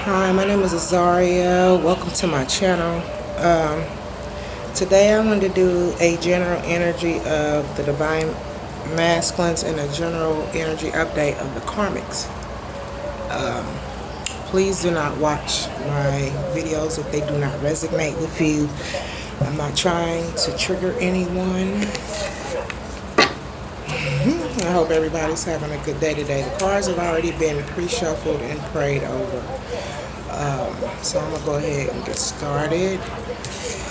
Hi, my name is Azaria. Welcome to my channel. Today I wanted to do a general energy of the divine masculines and a general energy update of the karmics. Please do not watch my videos if they do not resonate with you. I'm not trying to trigger anyone. I hope everybody's having a good day today. The cards have already been pre-shuffled and prayed over. So I'm going to go ahead and get started.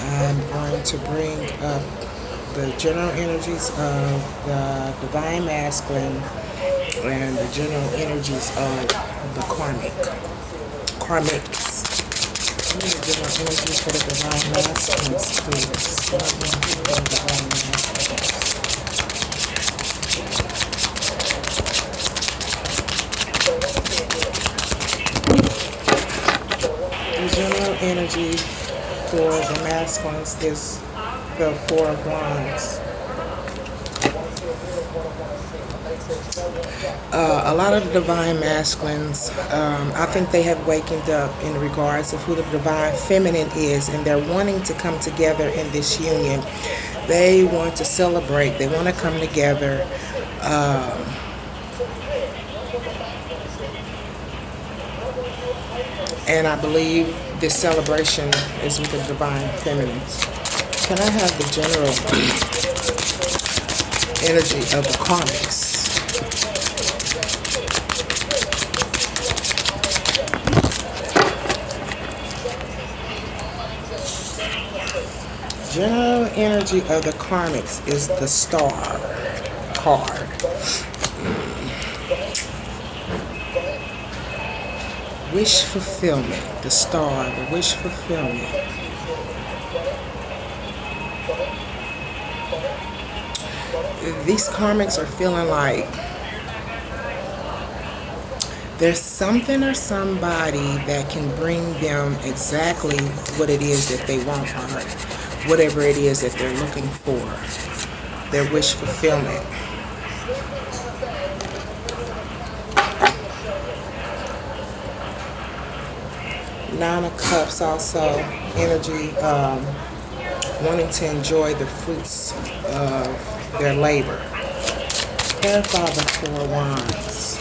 I'm going to bring up the general energies of the divine masculine and the general energies of the karmics. Give me the general energies for the divine masculines, please. For the divine masculines. The general energy for the masculines is the Four of Wands. A lot of the divine masculines, I think they have wakened up in regards of who the divine feminine is, and they're wanting to come together in this union. They want to celebrate. They want to come together. And I believe this celebration is with the divine feminines. Can I have the general energy of the karmics? General energy of the karmics is the Star card. Wish fulfillment, the Star, the wish fulfillment. These karmics are feeling like there's something or somebody that can bring them exactly what it is that they want, or whatever it is that they're looking for, their wish fulfillment. Nine of Cups also, energy, wanting to enjoy the fruits of their labor. Clarify the Four of Wands.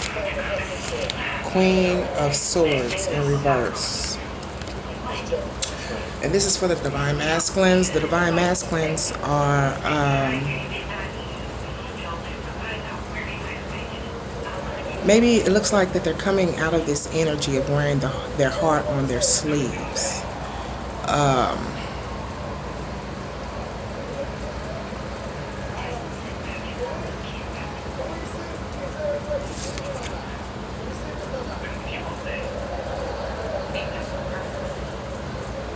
Queen of Swords in reverse. And this is for the divine masculines. The divine masculines are maybe it looks like that they're coming out of this energy of wearing their heart on their sleeves.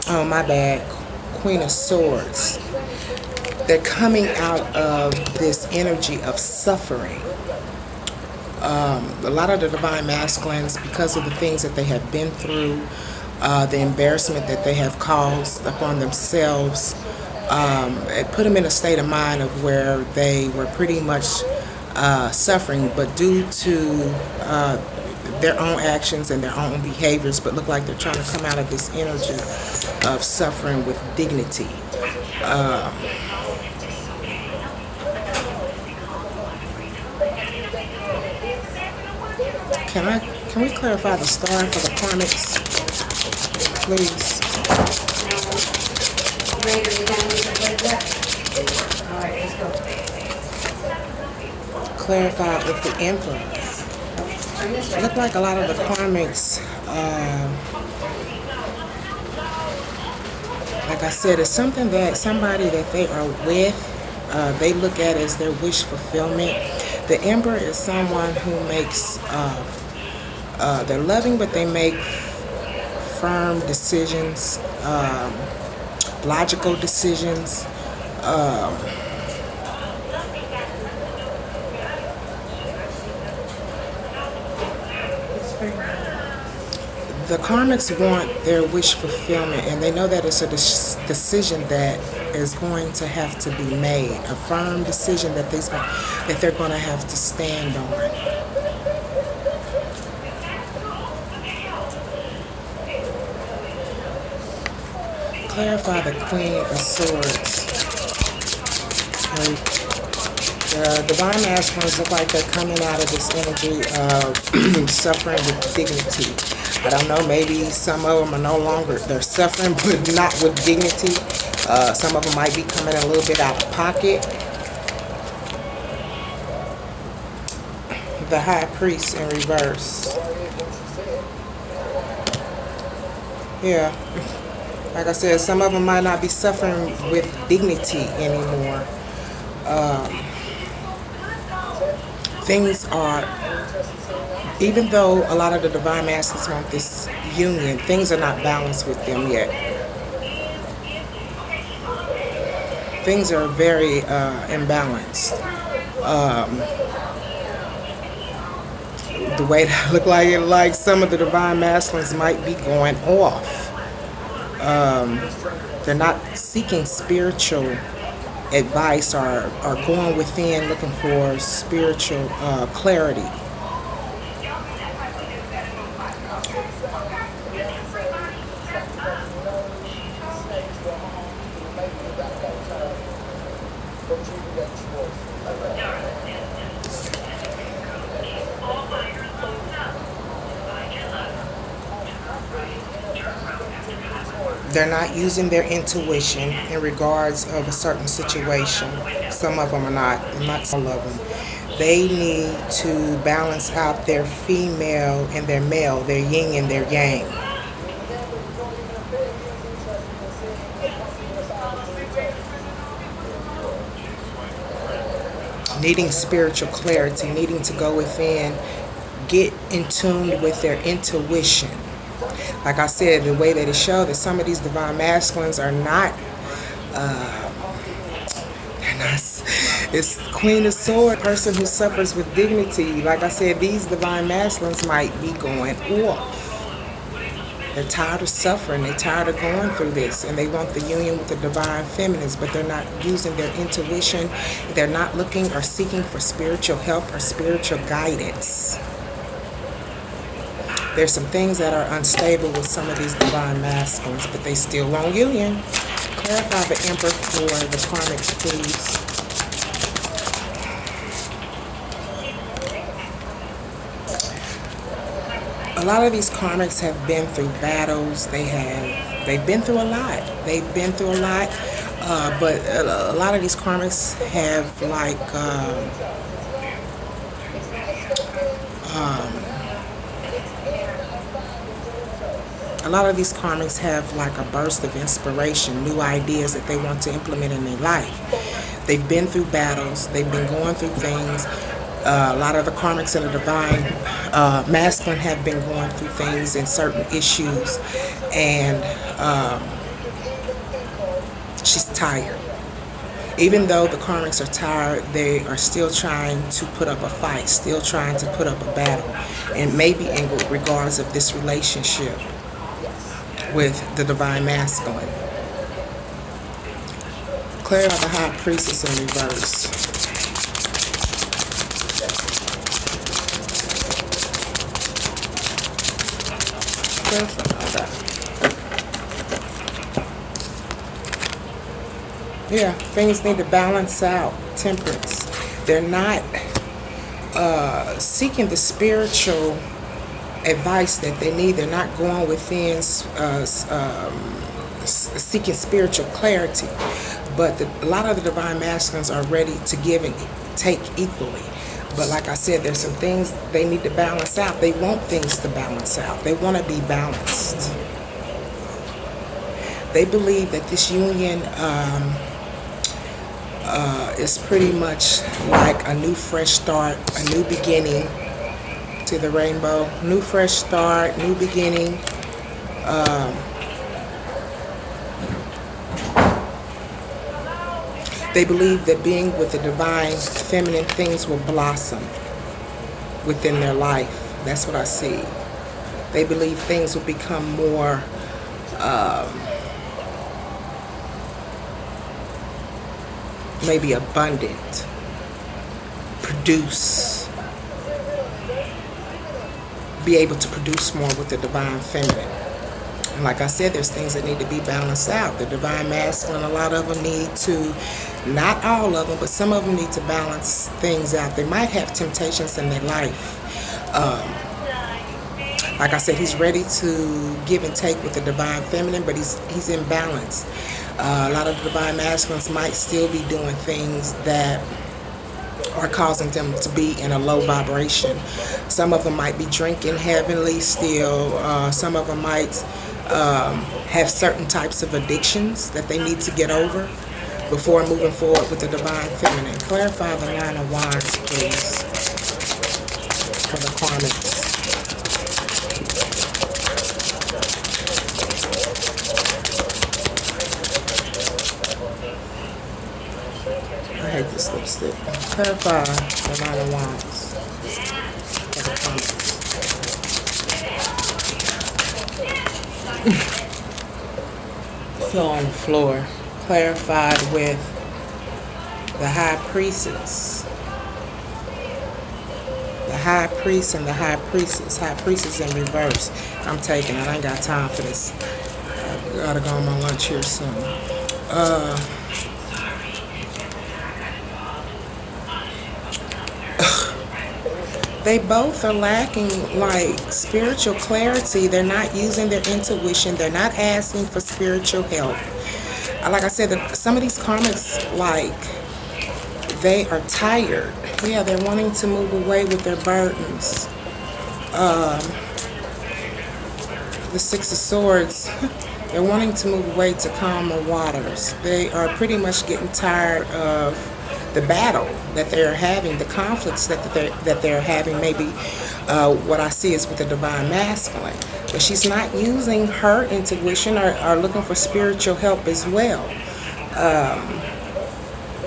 Oh, my bad. Queen of Swords. They're coming out of this energy of suffering. A lot of the divine masculines, because of the things that they have been through, the embarrassment that they have caused upon themselves, it put them in a state of mind of where they were pretty much suffering, but due to their own actions and their own behaviors, but look like they're trying to come out of this energy of suffering with dignity. Can we clarify the Star for the karmics, please? Clarify with the Emperor. It looked like a lot of the karmics, like I said, it's something that somebody that they are with, they look at as their wish fulfillment. The Emperor is someone who makes, they're loving, but they make firm decisions, logical decisions. The karmics want their wish fulfillment, and they know that it's a decision that is going to have to be made, a firm decision that they're going to have to stand on. Clarify the Queen of Swords. The divine masculines look like they're coming out of this energy of suffering with dignity. I don't know, maybe some of them are no longer, they're suffering but not with dignity. Some of them might be coming a little bit out of pocket. The High Priest in reverse. Yeah. Like I said, some of them might not be suffering with dignity anymore. Things are, even though a lot of the divine masculines want this union, things are not balanced with them yet. Things are very imbalanced. The way that look like it, like some of the divine masculines might be going off. They're not seeking spiritual advice or going within looking for spiritual clarity. They're not using their intuition in regards of a certain situation. Some of them are not all of them. They need to balance out their female and their male, their yin and their yang. Needing spiritual clarity, needing to go within, get in tune with their intuition. Like I said, the way that it showed that some of these divine masculines are not, it's Queen of Swords, person who suffers with dignity. Like I said, these divine masculines might be going off. They're tired of suffering, they're tired of going through this, and they want the union with the divine feminines, but they're not using their intuition. They're not looking or seeking for spiritual help or spiritual guidance. There's some things that are unstable with some of these divine masculines, but they still want union. Clarify the Emperor for the karmics, please. A lot of these karmics have been through battles. They've been through a lot. But a lot of these karmics have like a lot of these karmics have like a burst of inspiration, new ideas that they want to implement in their life. They've been through battles. They've been going through things. A lot of the karmics in the divine masculine have been going through things and certain issues, and she's tired. Even though the karmics are tired, they are still trying to put up a fight, still trying to put up a battle, and maybe in regards of this relationship with the divine masculine. Clarify the High Priestess in reverse. Yeah, things need to balance out. Temperance. They're not seeking the spiritual advice that they need. They're not going within seeking spiritual clarity. But a lot of the divine masculines are ready to give and take equally. But like I said, there's some things they need to balance out. They want things to balance out. They want to be balanced. They believe that this union is pretty much like a new fresh start, a new beginning to the rainbow. New fresh start, new beginning. They believe that being with the divine feminine, things will blossom within their life. That's what I see. They believe things will become more maybe abundant, be able to produce more with the divine feminine. And like I said, there's things that need to be balanced out. The divine masculine, a lot of them need to, not all of them, but some of them need to balance things out. They might have temptations in their life. Like I said, he's ready to give and take with the divine feminine, but he's in balance. A lot of the divine masculines might still be doing things that are causing them to be in a low vibration. Some of them might be drinking heavily still. Some of them might have certain types of addictions that they need to get over before moving forward with the divine feminine. Clarify the Nine of Wands, please, for the karmics. I hate this lipstick. Clarify the Nine of Wands for the karmics. Fell on the floor. Clarified with the High Priestess. The High Priest and the High Priestess. High Priestess in reverse. I'm taking it. I ain't got time for this. I gotta go on my lunch here soon. They both are lacking like spiritual clarity. They're not using their intuition. They're not asking for spiritual help. Like I said, some of these karmics, like, they are tired. Yeah, they're wanting to move away with their burdens. The Six of Swords, they're wanting to move away to calmer waters. They are pretty much getting tired of the battle that they're having, the conflicts that they're having. Maybe what I see is with the divine masculine, but she's not using her intuition or looking for spiritual help as well.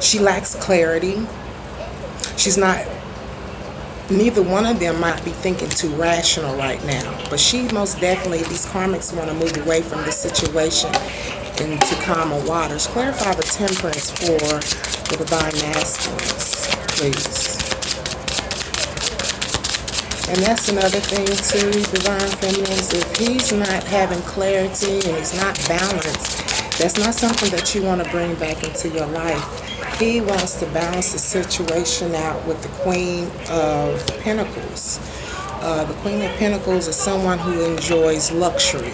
She lacks clarity. She's not. Neither one of them might be thinking too rational right now, but she most definitely, these karmics want to move away from this situation into calmer waters. Clarify the Temperance for the divine masculines, please. And that's another thing too, divine feminines, if he's not having clarity and he's not balanced, that's not something that you want to bring back into your life. He wants to balance the situation out with the Queen of Pentacles. The Queen of Pentacles is someone who enjoys luxury.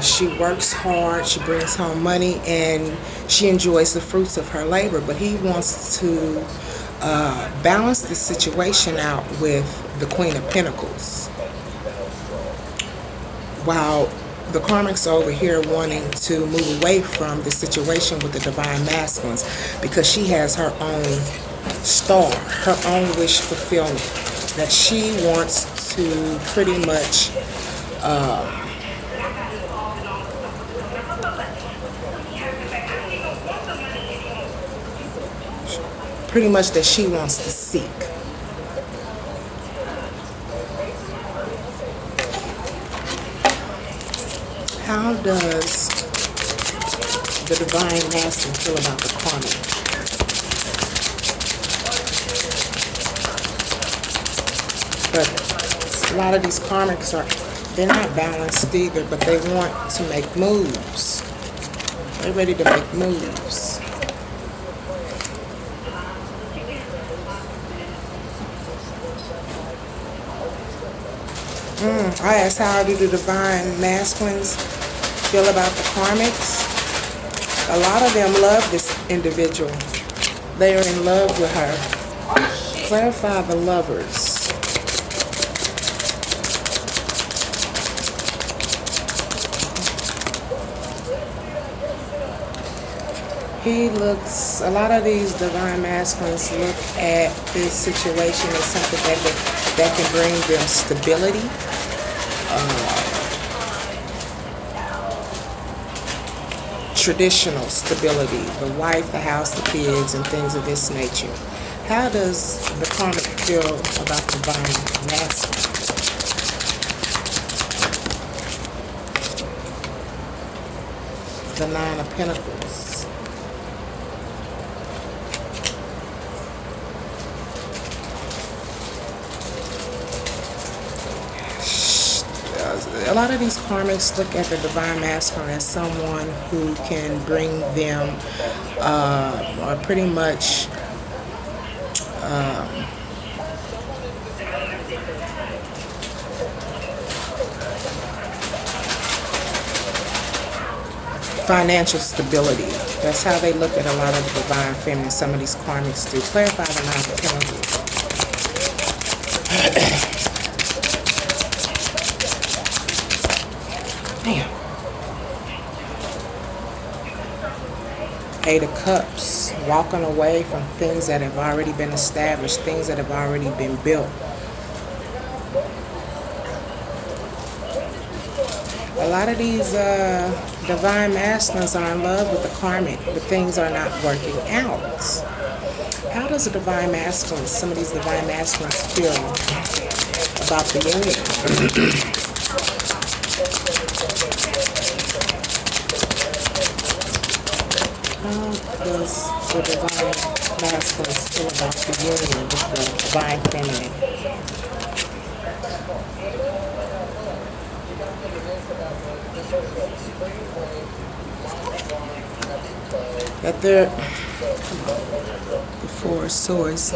She works hard, she brings home money, and she enjoys the fruits of her labor. But he wants to balance the situation out with the Queen of Pentacles. While the karmics over here wanting to move away from the situation with the divine masculines because she has her own star, her own wish fulfillment that she wants to pretty much that she wants to seek. How does the divine masculine feel about the karmic? But a lot of these karmics they're not balanced either, but they want to make moves. They're ready to make moves. I asked, how do the divine masculines feel about the karmics? A lot of them love this individual. They are in love with her. Clarify the Lovers. A lot of these divine masculines look at this situation as something that can bring them stability. Traditional stability, the wife, the house, the kids, and things of this nature. How does the karmic feel about the divine masculine? The Nine of Pentacles. a lot of these karmics look at the divine masculine as someone who can bring them, or pretty much financial stability. That's how they look at a lot of the divine feminine. Some of these karmics do. Clarify the nine of pentacles. Damn. Eight of Cups. Walking away from things that have already been established, things that have already been built. A lot of these divine masculines are in love with the karmic, but things are not working out. How does a divine masculine, some of these divine masculines feel about the union? How does the divine masculines feel about the union with the divine feminine? That they're the Four of Swords.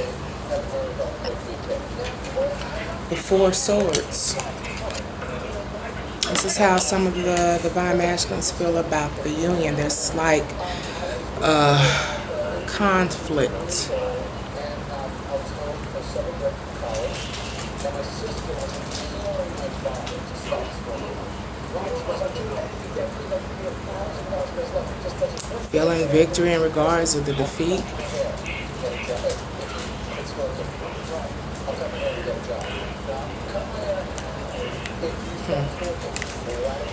The Four of Swords. This is how some of the divine masculines feel about the union. There's like conflict. Feeling victory in regards to the defeat.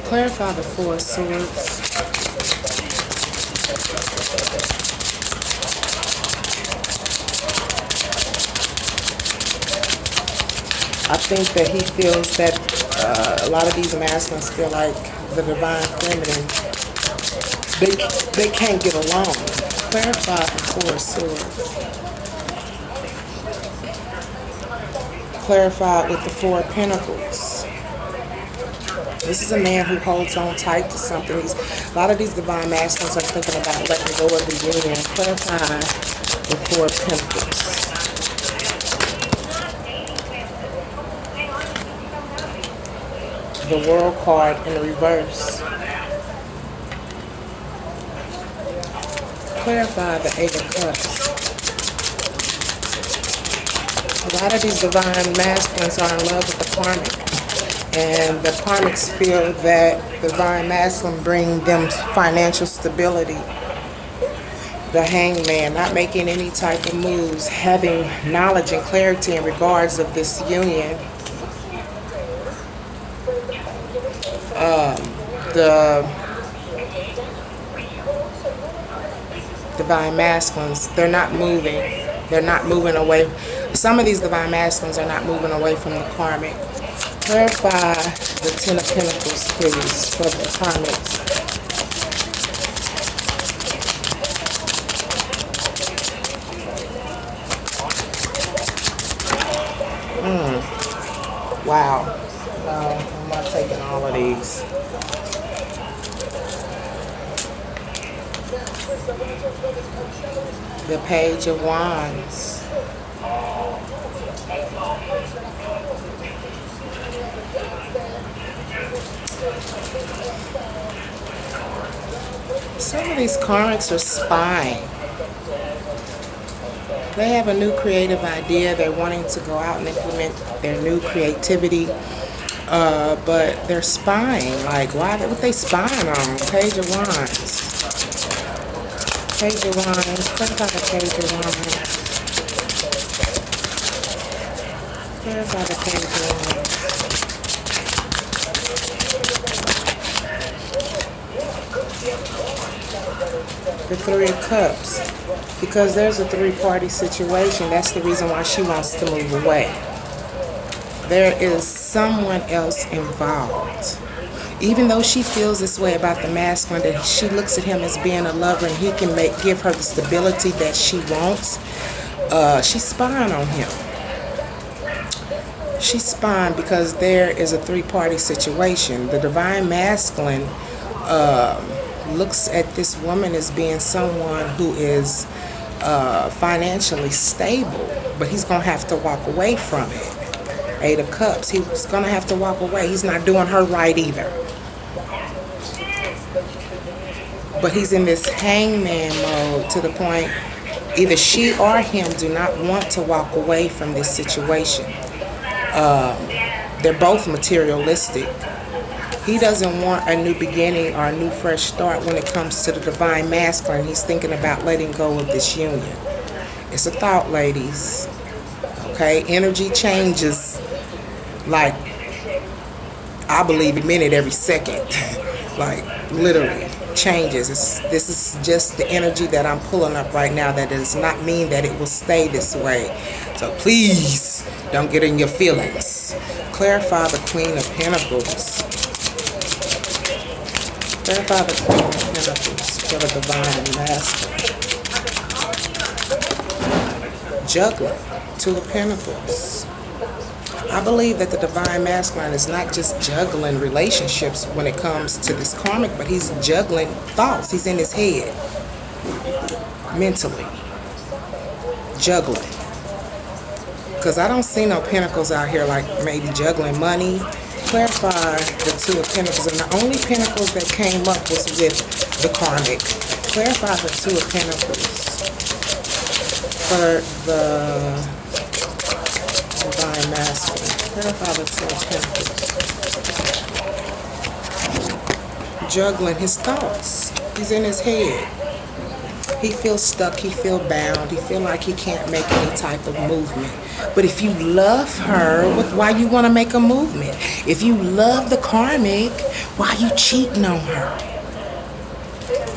Clarify the Four of Swords. I think that he feels that a lot of these masculines feel like the divine feminine, they can't get along. Clarify the Four of Swords. Clarify with the Four of Pentacles. This is a man who holds on tight to something. A lot of these divine masculines are thinking about letting go of the union. Clarify the Four of Pentacles. The World card in reverse. Clarify the Eight of Cups. A lot of these divine masculines are in love with the karmic, and the karmics feel that the divine masculine bring them financial stability. The Hangman, not making any type of moves, having knowledge and clarity in regards of this union. The divine masculines, they're not moving. They're not moving away. Some of these divine masculines are not moving away from the karmic. Clarify the Ten of Pentacles, please, for the karmics. Wow. I'm not taking all of these. The Page of Wands. Some of these karmics are spying. They have a new creative idea. They're wanting to go out and implement their new creativity. But they're spying. Like, why? What they spying on? Page of Wands. Page of Wands. Clarify the Page of Wands. Clarify the Page of Wands. The Three of Cups. Because there's a three-party situation. That's the reason why she wants to move away. There is someone else involved. Even though she feels this way about the masculine, that she looks at him as being a lover and he can give her the stability that she wants, she's spying on him. She's spun because there is a three-party situation. The divine masculine looks at this woman as being someone who is financially stable, but he's going to have to walk away from it. Eight of Cups, he's going to have to walk away. He's not doing her right either. But he's in this hangman mode to the point either she or him do not want to walk away from this situation. They're both materialistic. He doesn't want a new beginning or a new fresh start when it comes to the divine masculine. He's thinking about letting go of this union. It's a thought, ladies. Okay? Energy changes like, I believe, a minute every second. Like, literally changes. This is just the energy that I'm pulling up right now. That does not mean that it will stay this way. So please don't get in your feelings. Clarify the Queen of Pentacles. Clarify the Queen of Pentacles for the divine masculine. Juggling. Two of Pentacles. I believe that the divine masculine is not just juggling relationships when it comes to this karmic, but he's juggling thoughts. He's in his head. Mentally. Juggling. Because I don't see no pentacles out here like maybe juggling money. Clarify the Two of Pentacles. And the only pentacles that came up was with the karmic. Clarify the Two of Pentacles for the divine masculine. Clarify the Two of Pentacles. Juggling his thoughts. He's in his head. He feels stuck. He feels bound. He feels like he can't make any type of movement. But if you love her, why you want to make a movement? If you love the karmic, why you cheating on her?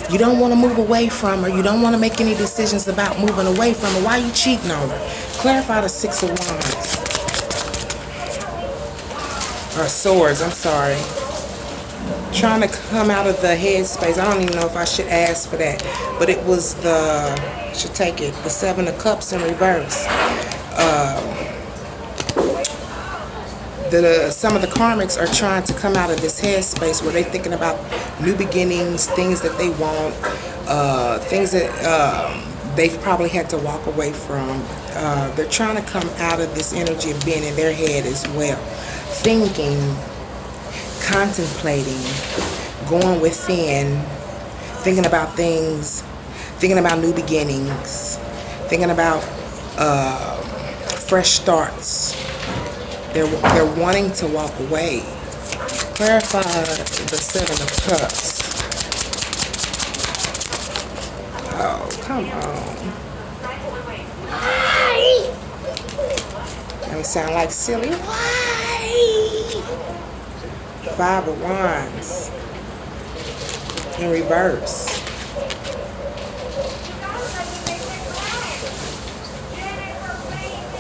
You don't want to move away from her. You don't want to make any decisions about moving away from her. Why you cheating on her? Clarify the Six of Wands. Or Swords, I'm sorry. Trying to come out of the headspace. I don't even know if I should ask for that. But it was should take it, the Seven of Cups in reverse. Some of the karmics are trying to come out of this headspace where they're thinking about new beginnings, things that they want, things that they've probably had to walk away from. They're trying to come out of this energy of being in their head as well. Thinking, contemplating, going within, thinking about things, thinking about new beginnings, thinking about fresh starts. They're wanting to walk away. Clarify the Seven of Cups. Oh, come on. Why? That sound like silly. Why? Five of Wands in reverse.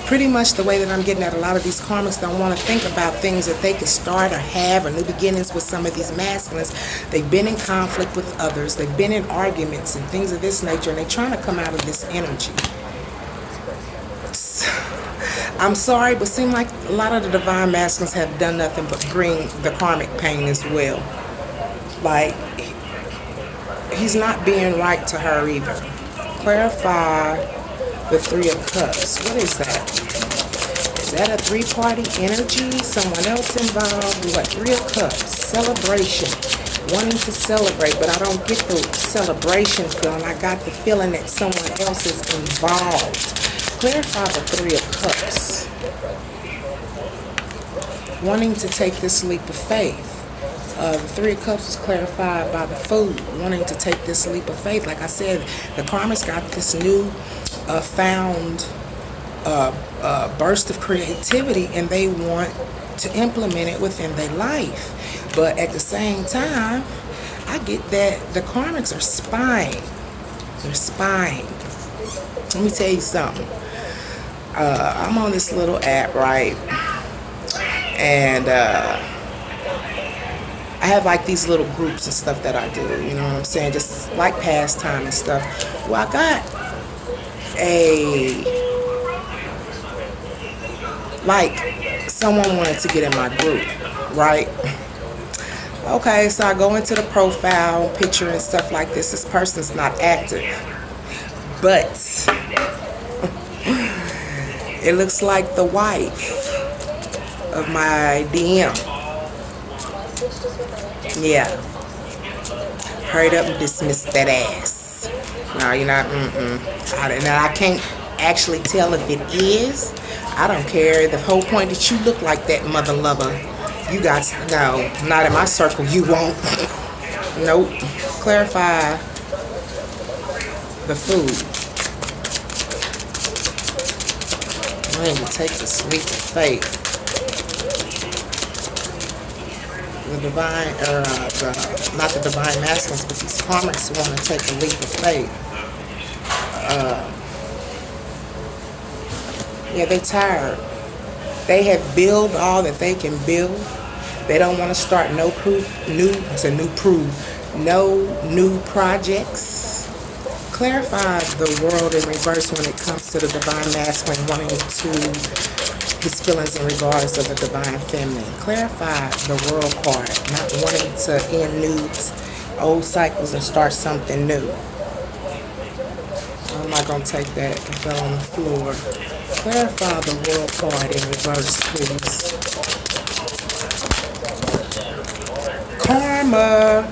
Pretty much the way that I'm getting at, a lot of these karmics don't want to think about things that they could start or have or new beginnings with some of these masculines. They've been in conflict with others. They've been in arguments and things of this nature, and they're trying to come out of this energy. I'm sorry, but it seems like a lot of the divine masculines have done nothing but bring the karmic pain as well. Like, he's not being right to her either. Clarify the Three of Cups. What is that? Is that a three-party energy? Someone else involved? What? Three of Cups. Celebration. Wanting to celebrate, but I don't get the celebration feeling. I got the feeling that someone else is involved. Clarify the Three of Cups. Wanting to take this leap of faith. The Three of Cups is clarified by the Fool. Wanting to take this leap of faith. Like I said, the karmics got this new found burst of creativity, and they want to implement it within their life. But at the same time, I get that the karmics are spying. They're spying. Let me tell you something. I'm on this little app, right? And I have like these little groups and stuff that I do, you know what I'm saying? Just like pastime and stuff. Well, I got someone wanted to get in my group, right? Okay, so I go into the profile picture and stuff like this. This person's not active, but it looks like the wife of my DM. Yeah. Hurry up and dismiss that ass. No, you're not. I can't actually tell if it is. I don't care. The whole point that you look like that mother lover. You got no, not in my circle. You won't. Nope. Clarify the food. I need to take the sleep of faith. The divine, not the divine masculines, but these karmics who want to take a leap of faith. Yeah, they're tired. They have built all that they can build. They don't want to start no new projects. Clarify the world in reverse when it comes to the divine masculine wanting to his feelings in regards of the divine feminine. Clarify the world card, not wanting to end new old cycles and start something new. I'm not going to take that. It fell on the floor. Clarify the world card in reverse, please. Karma.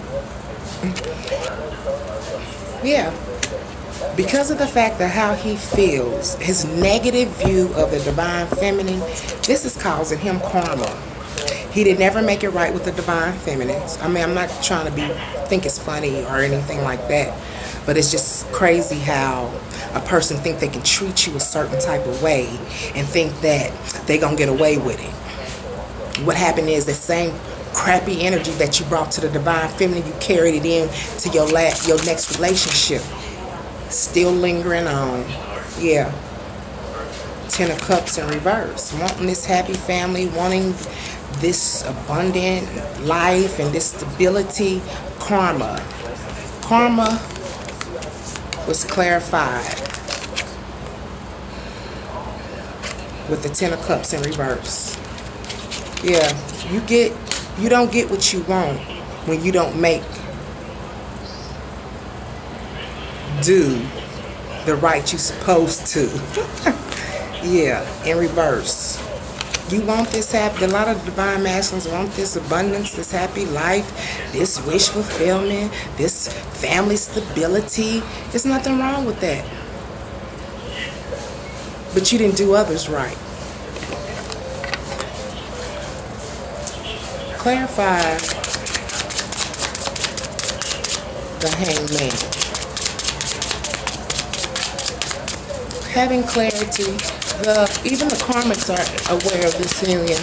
Yeah. Because of the fact that how he feels, his negative view of the divine feminine, this is causing him karma. He did never make it right with the divine feminines. I mean, I'm not trying to think it's funny or anything like that, but it's just crazy how a person think they can treat you a certain type of way and think that they gonna get away with it. What happened is the same crappy energy that you brought to the divine feminine, you carried it in to your next relationship. Still lingering on. Yeah. Ten of Cups in reverse. Wanting this happy family, wanting this abundant life and this stability. Karma. Karma was clarified with the Ten of Cups in reverse. Yeah. You don't get what you want when you don't do the right you supposed to. Yeah, in reverse. You want this happy. A lot of divine masculines want this abundance, this happy life, this wish fulfillment, this family stability. There's nothing wrong with that. But you didn't do others right. Clarify the Hangman. Having clarity, even the karmics are aware of this union.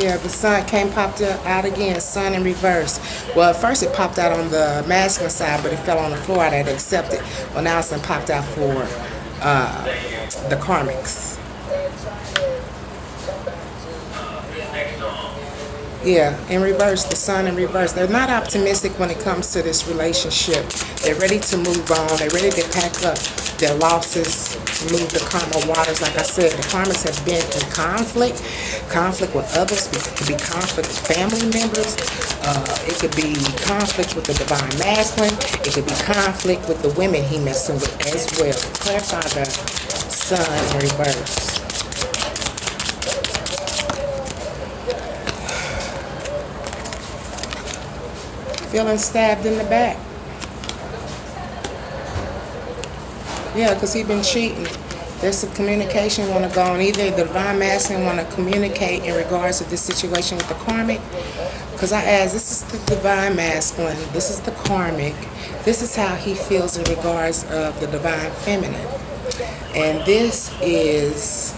Yeah, the sun came popped out again, sun in reverse. Well, at first it popped out on the masculine side, but it fell on the floor. I had to accept it. Well, now it's been popped out for the karmics. Yeah, in reverse, the sun in reverse. They're not optimistic when it comes to this relationship. They're ready to move on. They're ready to pack up their losses, move the karma waters. Like I said, the karmas have been in conflict with others. It could be conflict with family members. It could be conflict with the divine masculine. It could be conflict with the women he messing with as well. Clarify the sun in reverse. Feeling stabbed in the back. Yeah, because he's been cheating. There's some communication want to go on. Either the divine masculine want to communicate in regards to this situation with the karmic. Because I asked, this is the divine masculine. This is the karmic. This is how he feels in regards of the divine feminine. And this is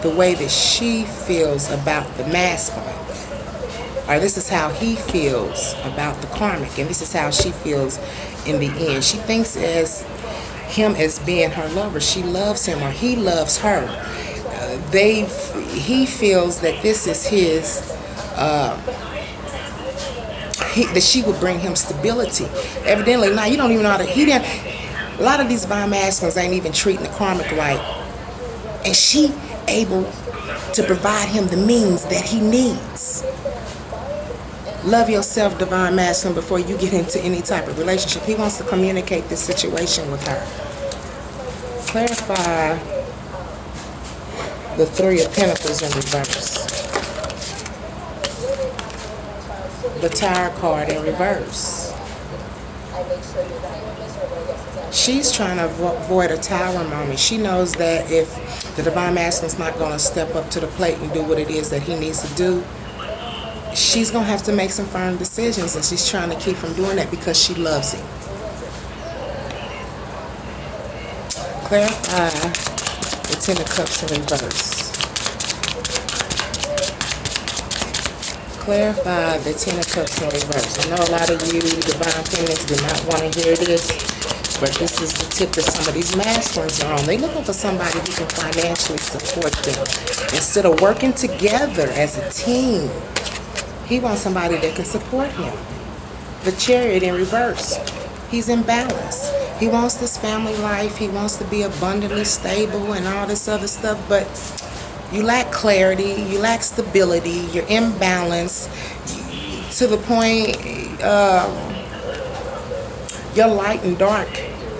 the way that she feels about the masculine. Or this is how he feels about the karmic, and this is how she feels in the end. She thinks as him as being her lover. She loves him, or he loves her. He feels that this is his. That she would bring him stability. Evidently, now you don't even know how to. A lot of these divine masculines ain't even treating the karmic right. and she able to provide him the means that he needs. Love yourself, divine masculine, before you get into any type of relationship. He wants to communicate this situation with her. Clarify the Three of Pentacles in reverse. The Tower card in reverse. She's trying to avoid a tower moment. She knows that if the divine masculine's not going to step up to the plate and do what it is that he needs to do, she's going to have to make some firm decisions, and she's trying to keep from doing that because she loves him. Clarify the Ten of Cups in reverse. Clarify the Ten of Cups in reverse. I know a lot of you divine feminists did not want to hear this, but this is the tip that some of these masculines are on. They're looking for somebody who can financially support them. Instead of working together as a team, he wants somebody that can support him. The Chariot in reverse. He's in balance. He wants this family life. He wants to be abundantly stable and all this other stuff, but you lack clarity. You lack stability. You're imbalanced to the point you're light and dark.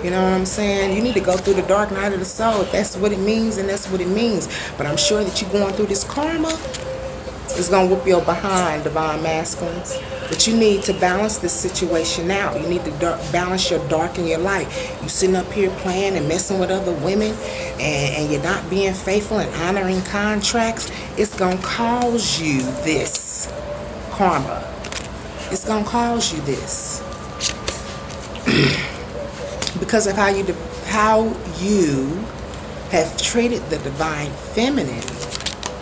You know what I'm saying? You need to go through the dark night of the soul. If that's what it means, then that's what it means. But I'm sure that you're going through this karma. It's going to whoop your behind, divine masculines. But you need to balance this situation out. You need to balance your dark and your light. You sitting up here playing and messing with other women, and you're not being faithful and honoring contracts. It's going to cause you this karma. It's going to cause you this. Because of how you have treated the divine feminine,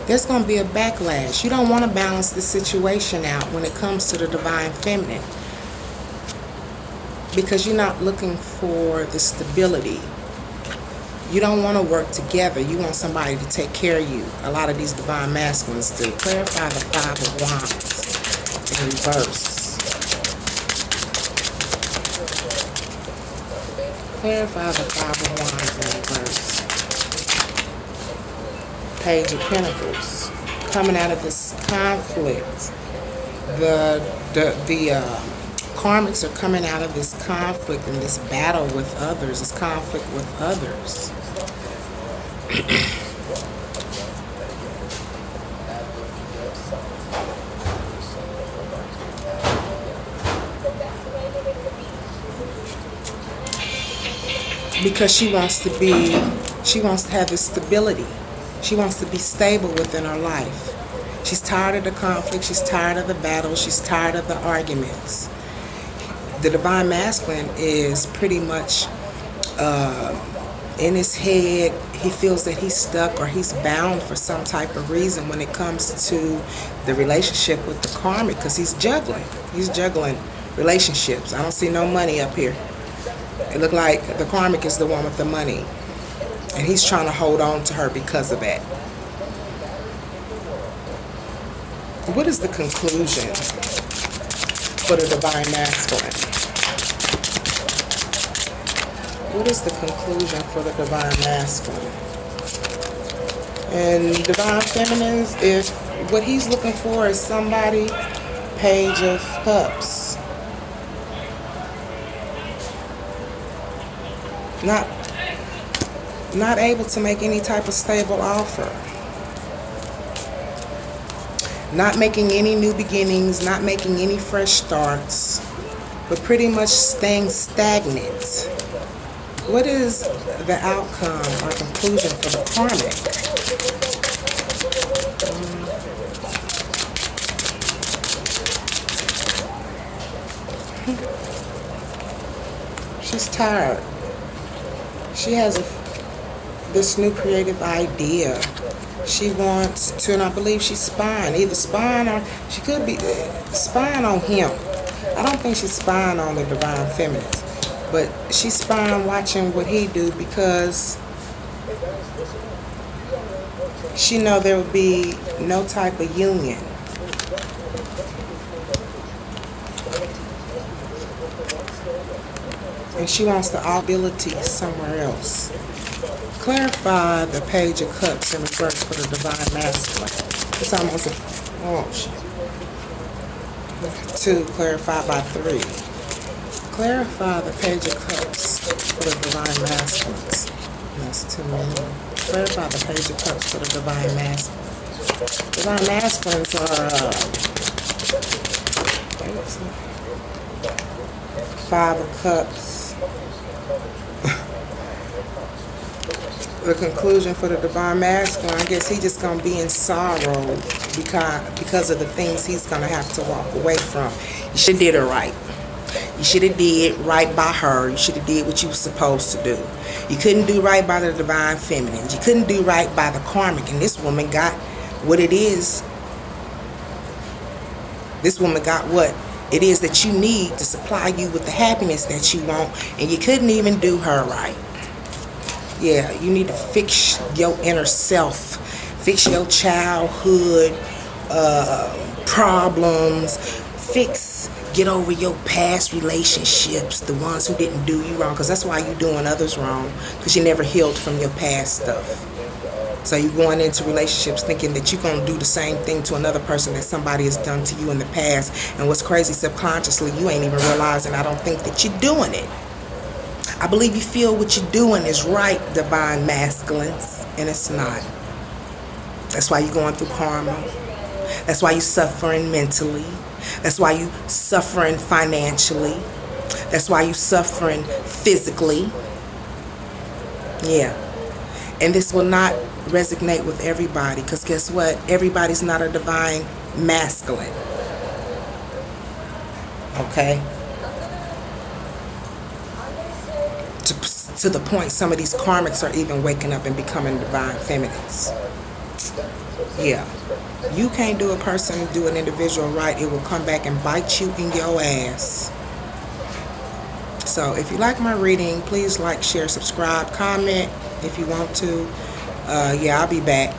there's going to be a backlash. You don't want to balance the situation out when it comes to the divine feminine, because you're not looking for the stability. You don't want to work together. You want somebody to take care of you. A lot of these divine masculines do. Clarify the Five of Wands in reverse. Clarify the Five of Wands in reverse. Page of Pentacles. Coming out of this conflict. The karmics are coming out of this conflict and this battle with others. This conflict with others. Because she wants to have this stability. She wants to be stable within her life. She's tired of the conflict. She's tired of the battle. She's tired of the arguments. The divine masculine is pretty much in his head. He feels that he's stuck or he's bound for some type of reason when it comes to the relationship with the karmic, because he's juggling. He's juggling relationships. I don't see no money up here. It looked like the karmic is the one with the money, and he's trying to hold on to her because of that. What is the conclusion for the divine masculine? What is the conclusion for the divine masculine? And divine feminines, if what he's looking for is somebody, Page of Cups. Not able to make any type of stable offer. Not making any new beginnings, not making any fresh starts, but pretty much staying stagnant. What is the outcome or conclusion for the karmic? She's tired. She has this new creative idea. She wants to, and I believe she's spying. Either spying or she could be spying on him. I don't think she's spying on the divine feminine, but she's spying, watching what he do, because she know there would be no type of union. And she wants the ability somewhere else. Clarify the Page of Cups in reverse for the Divine Masculine. It's almost a, oh shit. 2, clarify by 3. Clarify the Page of Cups for the Divine Masculines. That's 2 minutes. Clarify the Page of Cups for the Divine Masculine. Divine Masculines are 5 of Cups. The conclusion for the Divine Masculine, I guess he just gonna be in sorrow because of the things he's gonna have to walk away from. You should have did it right. You should have did right by her. You should have did what you were supposed to do. You couldn't do right by the Divine Feminine. You couldn't do right by the Karmic. And this woman got what it is. This woman got what it is that you need to supply you with the happiness that you want. And you couldn't even do her right. Yeah, you need to fix your inner self. Fix your childhood problems. Get over your past relationships, the ones who didn't do you wrong, because that's why you're doing others wrong, because you never healed from your past stuff. So you're going into relationships thinking that you're going to do the same thing to another person that somebody has done to you in the past. And what's crazy, subconsciously, you ain't even realizing, I don't think that you're doing it. I believe you feel what you're doing is right, Divine Masculines, and it's not. That's why you're going through karma. That's why you're suffering mentally. That's why you're suffering financially. That's why you're suffering physically. Yeah. And this will not resonate with everybody, because guess what? Everybody's not a Divine Masculine. Okay? To the point some of these karmics are even waking up and becoming Divine Feminines. Yeah. You can't do a person, do an individual right. It will come back and bite you in your ass. So if you like my reading, please like, share, subscribe, comment if you want to. Yeah, I'll be back.